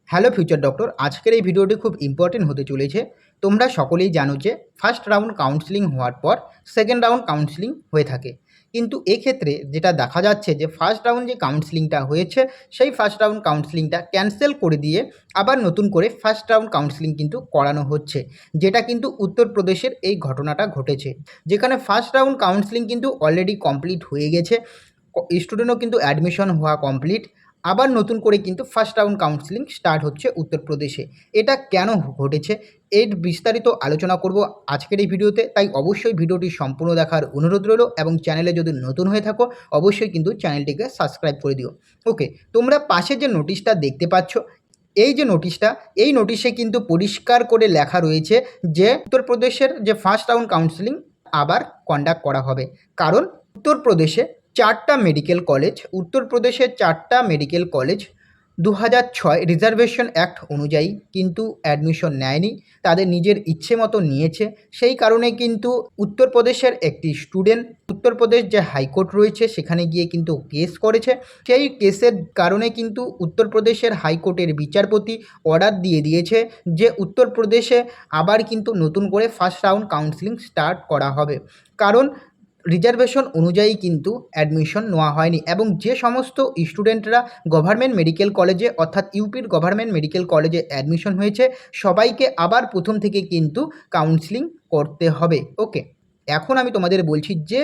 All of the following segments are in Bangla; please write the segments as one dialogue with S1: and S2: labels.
S1: হ্যালো ফিউচার ডক্টর, আজকের এই ভিডিওটি খুব ইম্পর্টেন্ট হতে চলেছে। তোমরা সকলেই জানো যে ফার্স্ট রাউন্ড কাউন্সেলিং হওয়ার পর সেকেন্ড রাউন্ড কাউন্সেলিং হয়ে থাকে, কিন্তু এক্ষেত্রে যেটা দেখা যাচ্ছে যে ফার্স্ট রাউন্ড যে কাউন্সেলিংটা হয়েছে সেই ফার্স্ট রাউন্ড কাউন্সেলিংটা ক্যান্সেল করে দিয়ে আবার নতুন করে ফার্স্ট রাউন্ড কাউন্সেলিং কিন্তু করানো হচ্ছে, যেটা কিন্তু উত্তরপ্রদেশের এই ঘটনাটা ঘটেছে, যেখানে ফার্স্ট রাউন্ড কাউন্সেলিং কিন্তু অলরেডি কমপ্লিট হয়ে গেছে, স্টুডেন্টও কিন্তু অ্যাডমিশন হওয়া কমপ্লিট। আবার নতুন করে কিন্তু ফার্স্ট রাউন্ড কাউন্সেলিং স্টার্ট হচ্ছে উত্তরপ্রদেশে। এটা কেন ঘটেছে এর বিস্তারিত আলোচনা করব আজকের এই ভিডিওতে, তাই অবশ্যই ভিডিওটি সম্পূর্ণ দেখার অনুরোধ রইল এবং চ্যানেলে যদি নতুন হয়ে থাকো অবশ্যই কিন্তু চ্যানেলটিকে সাবস্ক্রাইব করে দিও। ওকে, তোমরা পাশে যে নোটিশটা দেখতে পাচ্ছ, এই যে নোটিশটা, এই নোটিশে কিন্তু পরিষ্কার করে লেখা রয়েছে যে উত্তরপ্রদেশের যে ফার্স্ট রাউন্ড কাউন্সেলিং আবার কন্ডাক্ট করা হবে। কারণ উত্তরপ্রদেশে উত্তরপ্রদেশের চারটা মেডিকেল কলেজ 2006 রিজার্ভেশন অ্যাক্ট অনুযায়ী কিন্তু অ্যাডমিশন নেয়নি, তাদের নিজের ইচ্ছে মতো নিয়েছে। সেই কারণে কিন্তু উত্তরপ্রদেশের একটি স্টুডেন্ট উত্তরপ্রদেশ যে হাইকোর্ট রয়েছে সেখানে গিয়ে কিন্তু কেস করেছে। সেই কেসের কারণে কিন্তু উত্তরপ্রদেশের হাইকোর্টের বিচারপতি অর্ডার দিয়ে দিয়েছে যে উত্তরপ্রদেশে আবার কিন্তু নতুন করে ফার্স্ট রাউন্ড কাউন্সেলিং স্টার্ট করা হবে। কারণ রিজার্ভেশন অনুযায়ী কিন্তু অ্যাডমিশন নেওয়া হয়নি এবং যে সমস্ত স্টুডেন্টরা গভর্নমেন্ট মেডিকেল কলেজে অর্থাৎ ইউপির গভর্নমেন্ট মেডিকেল কলেজে অ্যাডমিশন হয়েছে সবাইকে আবার প্রথম থেকে কিন্তু কাউন্সেলিং করতে হবে। ওকে, এখন আমি তোমাদের বলছি যে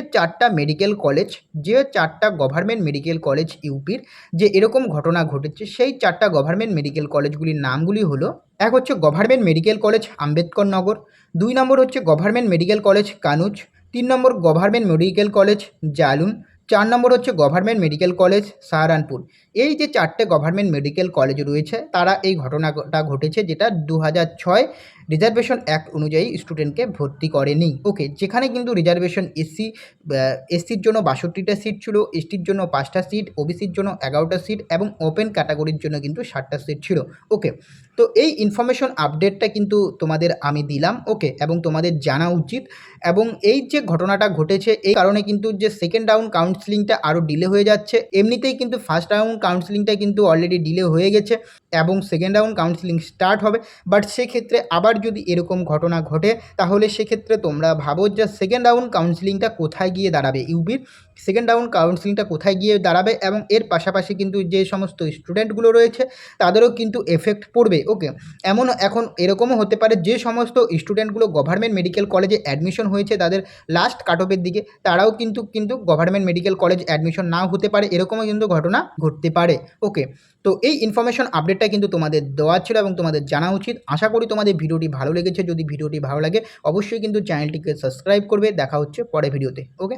S1: চারটা গভর্নমেন্ট মেডিকেল কলেজ ইউপির যে এরকম ঘটনা ঘটেছে, সেই চারটা গভর্নমেন্ট মেডিকেল কলেজগুলির নামগুলি হলো, এক হচ্ছে গভর্নমেন্ট মেডিকেল কলেজ আম্বেদকর নগর, 2 নম্বর হচ্ছে গভর্নমেন্ট মেডিকেল কলেজ কানুজ, 3 নম্বর গভর্নমেন্ট মেডিকেল কলেজ জালুন, 4 নম্বর হচ্ছে গভর্নমেন্ট মেডিকেল কলেজ সাহারানপুর। এই যে চারটে গভর্নমেন্ট মেডিকেল কলেজ রয়েছে তারা এই ঘটনাটা ঘটেছে যেটা 2006 রিজার্ভেশন অ্যাক্ট অনুযায়ী স্টুডেন্টকে ভর্তি করেনি। ওকে, যেখানে কিন্তু রিজার্ভেশন এসসির জন্য 62টা সিট ছিল, এসটির জন্য 5টা সিট, ওবিসির জন্য 11টা সিট এবং ওপেন ক্যাটাগরির জন্য কিন্তু 60টা সিট ছিল। ওকে, তো এই ইনফরমেশন আপডেটটা কিন্তু তোমাদের আমি দিলাম। ওকে, এবং তোমাদের জানা উচিত। এবং এই যে ঘটনাটা ঘটেছে এই কারণে কিন্তু যে সেকেন্ড রাউন্ড কাউন্সেলিংটা আরও ডিলে হয়ে যাচ্ছে। এমনিতেই কিন্তু ফার্স্ট রাউন্ড কাউন্সেলিংটা কিন্তু অলরেডি ডিলে হয়ে গেছে এবং সেকেন্ড রাউন্ড কাউন্সেলিং স্টার্ট হবে। বাট সেক্ষেত্রে আবার যদি এরকম ঘটনা ঘটে তাহলে সেক্ষেত্রে তোমরা ভাবো যে সেকেন্ড রাউন্ড কাউন্সেলিংটা কোথায় গিয়ে দাঁড়াবে, ইউপির সেকেন্ড রাউন্ড কাউন্সেলিংটা কোথায় গিয়ে দাঁড়াবে এবং এর পাশাপাশি কিন্তু যে সমস্ত স্টুডেন্টগুলো রয়েছে তাদেরও কিন্তু এফেক্ট পড়বে। ওকে, এখন এরকমও হতে পারে যে সমস্ত স্টুডেন্টগুলো গভর্নমেন্ট মেডিকেল কলেজে অ্যাডমিশন হয়েছে তাদের লাস্ট কাট অফের দিকে তারাও কিন্তু গভর্নমেন্ট মেডিকেল কলেজ অ্যাডমিশন নাও হতে পারে, এরকমও কিন্তু ঘটনা ঘটতে পারে। ওকে, তো এই ইনফরমেশন আপডেটটা কিন্তু তোমাদের দেওয়া ছিল এবং তোমাদের জানা উচিত। আশা করি তোমাদের ভিডিওটি ভালো লেগেছে। যদি ভিডিওটি ভালো লাগে অবশ্যই কিন্তু চ্যানেলটিকে সাবস্ক্রাইব করবে। দেখা হচ্ছে পরের ভিডিওতে। ওকে।